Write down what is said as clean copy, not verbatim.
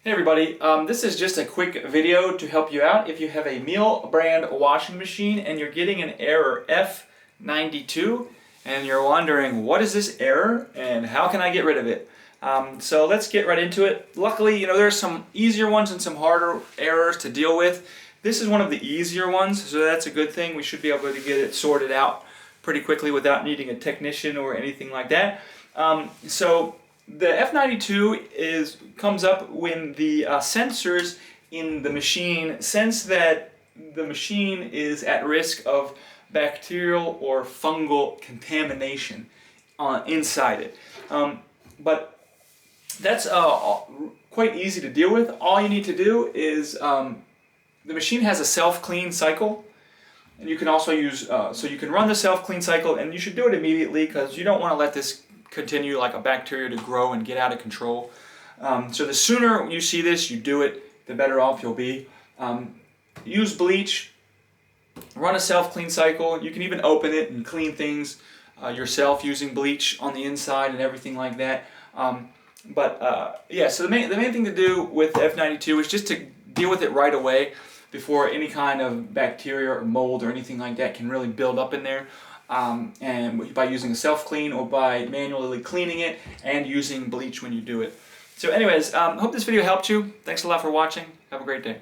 Hey everybody, this is just a quick video to help you out. If you have a Miele brand washing machine and you're getting an error F92 and you're wondering what is this error and how can I get rid of it? So let's get right into it. Luckily, there are some easier ones and some harder errors to deal with. This is one of the easier ones, so that's a good thing. We should be able to get it sorted out pretty quickly without needing a technician or anything like that. So the F92 comes up when the sensors in the machine sense that the machine is at risk of bacterial or fungal contamination inside it. But that's quite easy to deal with. All you need to do is, the machine has a self-clean cycle, and you can also use, so you can run the self-clean cycle, and you should do it immediately because you don't want to let this continue like a bacteria to grow and get out of control. So the sooner you see this, you do it, the better off you'll be. Use bleach, run a self-clean cycle. You can even open it and clean things yourself using bleach on the inside and everything like that. Yeah, so the main thing to do with F92 is just to deal with it right away before any kind of bacteria or mold or anything like that can really build up in there. And by using a self-clean or by manually cleaning it and using bleach when you do it. So anyways, hope this video helped you. Thanks a lot for watching. Have a great day.